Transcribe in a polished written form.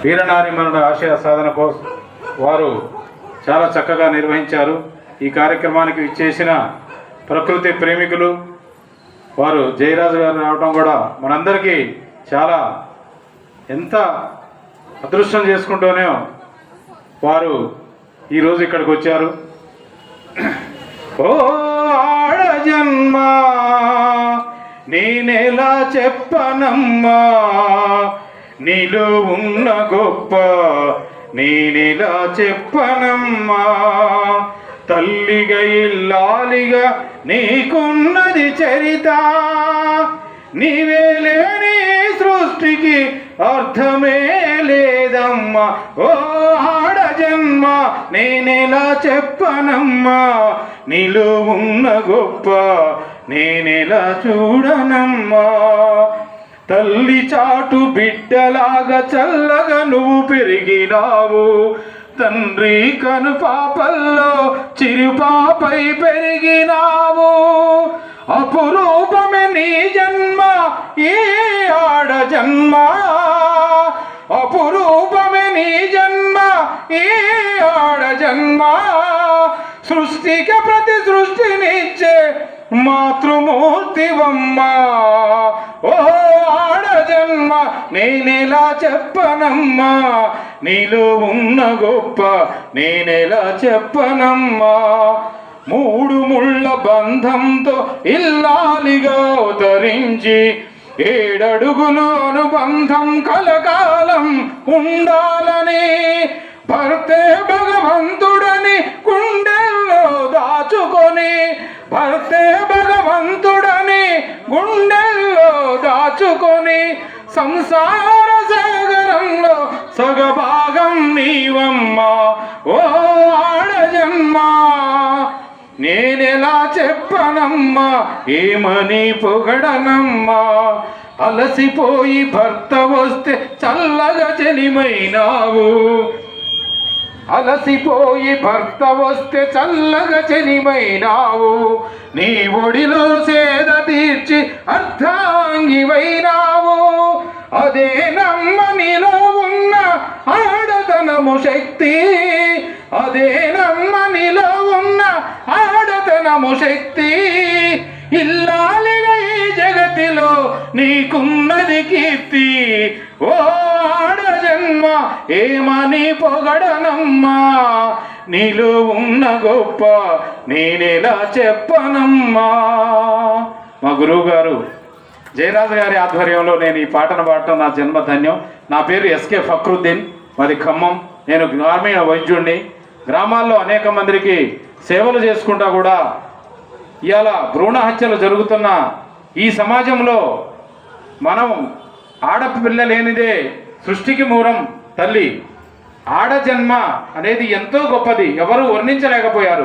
వీరనారీమణుల ఆశయ సాధన కోసం వారు చాలా చక్కగా నిర్వహించారు. ఈ కార్యక్రమానికి విచ్చేసిన ప్రకృతి ప్రేమికులు వారు జయరాజు గారు రావడం కూడా మనందరికీ చాలా ఎంత అదృష్టం చేసుకుంటూనే వారు ఈరోజు ఇక్కడికి వచ్చారు. ఓ ఆడ జన్మ నేనెలా చెప్పనమ్మా, నీలో ఉన్న గొప్ప నేనెలా చెప్పనమ్మా, తల్లిగా ఇల్లాలిగా నీకున్నది చరిత, నీవే లేని సృష్టికి అర్థమే లేదమ్మా. ఓ ఆడ జన్మ నేనెలా చెప్పనమ్మా, నీలో ఉన్న గొప్ప నేనెలా చూడనమ్మా, తల్లి చాటు బిడ్డలాగా చల్లగా నువ్వు పెరిగినావు, తండ్రి కను పాపల్లో చిరుపాపై పెరిగినావు, అపురూపమే నీ జన్మ ఈ ఆడ జన్మ, అపురూపమే నీ జన్మ ఈ ఆడ జన్మ, సృష్టికి ప్రతి సృష్టినిచ్చే మాతృమూర్తివమ్మా. ఓ ఆడ జన్మ నేనెలా చెప్పనమ్మా, నీలో ఉన్న గొప్ప నేనెలా చెప్పనమ్మా, మూడు ముళ్ళ బంధంతో ఇల్లాలిగా అవతరించి 7 అడుగులు అనుబంధం కలకాలం ఉండాలని, భర్తే భగవంతుడని గుండెల్లో దాచుకొని, భర్తే భగవంతుడని గుండెల్లో దాచుకొని, సంసార సాగరంలో సగభాగం నీవమ్మా. ఓ ఆడ జన్మ నేనెలా చెప్పనమ్మా, ఏమని పొగడనమ్మా, అలసిపోయి భర్త వస్తే చల్లగా చెలిమైనావు, అలసిపోయి భర్త వస్తే చల్లగా చెలిమైనావు, నీ ఒడిలో సేద తీర్చి అర్ధాంగివైనావు, అదే నమ్మనిలో ఉన్న ఆడతనము శక్తి, అదే నమ్మనిలో ఉన్న ఆడతనము శక్తి, ఇల్లాలిగా ఈ జగతిలో నీకున్నది కీర్తి. ఓ ఆడ జన్మ ఏమని పొగడనమ్మా, నీలో ఉన్న గొప్ప నేనెలా చెప్పనమ్మా. మా గురువు గారు జయరాజు గారి ఆధ్వర్యంలో నేను ఈ పాటను పాడటం నా జన్మధన్యం. నా పేరు ఎస్కే ఫక్రుద్దీన్, మాది ఖమ్మం. నేను గ్రామీణ వైద్యుడిని. గ్రామాల్లో అనేక మందికి సేవలు చేసుకుంటా కూడా ఇవాళ భ్రూణ హత్యలు జరుగుతున్న ఈ సమాజంలో మనం ఆడపిల్ల లేనిదే సృష్టికి మూలం తల్లి. ఆడ జన్మ అనేది ఎంతో గొప్పది, ఎవరు వర్ణించలేకపోయారు.